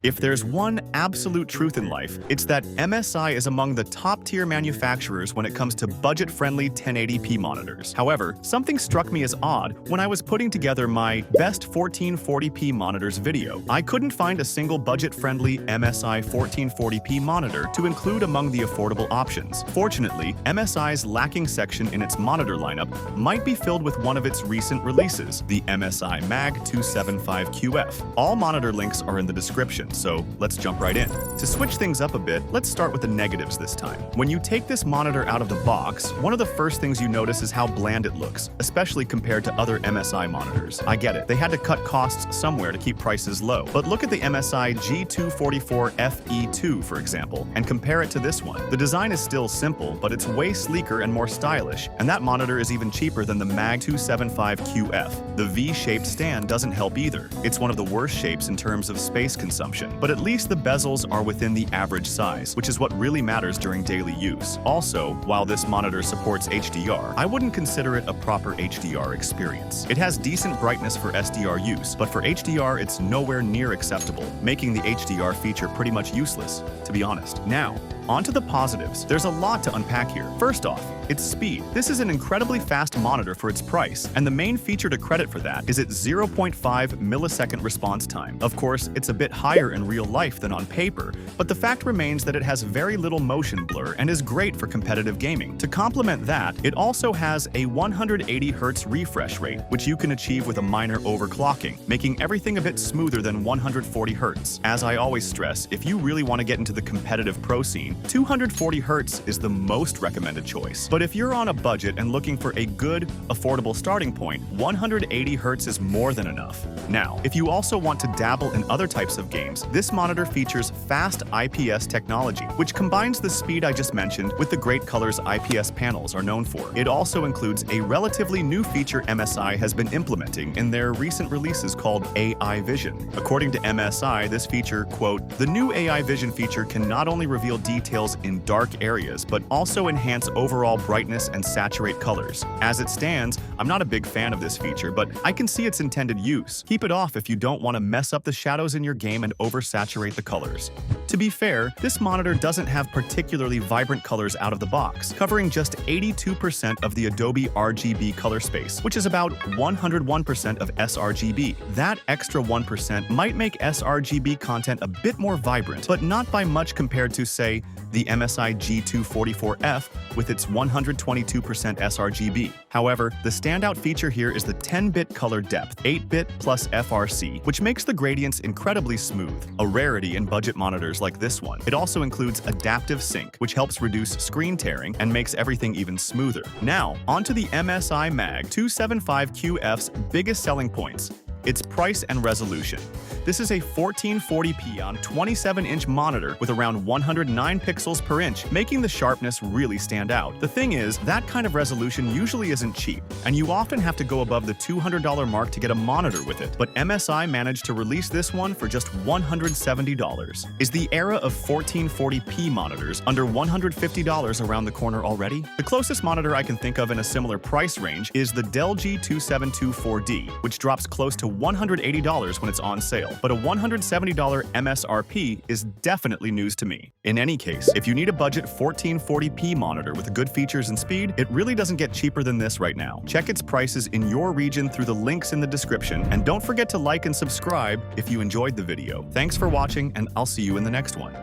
If there's one absolute truth in life, it's that MSI is among the top-tier manufacturers when it comes to budget-friendly 1080p monitors. However, something struck me as odd when I was putting together my best 1440p monitors video. I couldn't find a single budget-friendly MSI 1440p monitor to include among the affordable options. Fortunately, MSI's lacking section in its monitor lineup might be filled with one of its recent releases, the MSI Mag 275QF. All monitor links are in the description, so let's jump right in. To switch things up a bit, let's start with the negatives this time. When you take this monitor out of the box, one of the first things you notice is how bland it looks, especially compared to other MSI monitors. I get it, they had to cut costs somewhere to keep prices low, but look at the MSI G244FE2, for example, and compare it to this one. The design is still simple, but it's way sleeker and more stylish, and that monitor is even cheaper than the Mag 275QF. The V-shaped stand doesn't help either. It's one of the worst shapes in terms of space consumption, but at least the bezels are within the average size, which is what really matters during daily use. Also, while this monitor supports HDR, I wouldn't consider it a proper HDR experience. It has decent brightness for SDR use, but for HDR it's nowhere near acceptable, making the HDR feature pretty much useless, to be honest. Now, onto the positives. There's a lot to unpack here. First off, its speed. This is an incredibly fast monitor for its price, and the main feature to credit for that is its 0.5 millisecond response time. Of course, it's a bit higher in real life than on paper, but the fact remains that it has very little motion blur and is great for competitive gaming. To complement that, it also has a 180 Hz refresh rate, which you can achieve with a minor overclocking, making everything a bit smoother than 140 Hz. As I always stress, if you really want to get into the competitive pro scene, 240 Hz is the most recommended choice. But if you're on a budget and looking for a good, affordable starting point, 180 Hz is more than enough. Now, if you also want to dabble in other types of games, this monitor features fast IPS technology, which combines the speed I just mentioned with the great colors IPS panels are known for. It also includes a relatively new feature MSI has been implementing in their recent releases called AI Vision. According to MSI, this feature, quote, "The new AI Vision feature can not only reveal details in dark areas, but also enhance overall brightness and saturate colors. As it stands, I'm not a big fan of this feature, but I can see its intended use. Keep it off if you don't want to mess up the shadows in your game and oversaturate the colors." To be fair, this monitor doesn't have particularly vibrant colors out of the box, covering just 82% of the Adobe RGB color space, which is about 101% of sRGB. That extra 1% might make sRGB content a bit more vibrant, but not by much compared to, say, the MSI G244F with its 122% sRGB. However, the standout feature here is the 10-bit color depth, 8-bit plus FRC, which makes the gradients incredibly smooth, a rarity in budget monitors like this one. It also includes adaptive sync, which helps reduce screen tearing and makes everything even smoother. Now, onto the MSI Mag 275QF's biggest selling points: its price and resolution. This is a 1440p on 27-inch monitor with around 109 pixels per inch, making the sharpness really stand out. The thing is, that kind of resolution usually isn't cheap, and you often have to go above the $200 mark to get a monitor with it, but MSI managed to release this one for just $170. Is the era of 1440p monitors under $150 around the corner already? The closest monitor I can think of in a similar price range is the Dell G2724D, which drops close to $180 when it's on sale, but a $170 MSRP is definitely news to me. In any case, if you need a budget 1440p monitor with good features and speed, it really doesn't get cheaper than this right now. Check its prices in your region through the links in the description, and don't forget to like and subscribe if you enjoyed the video. Thanks for watching, and I'll see you in the next one.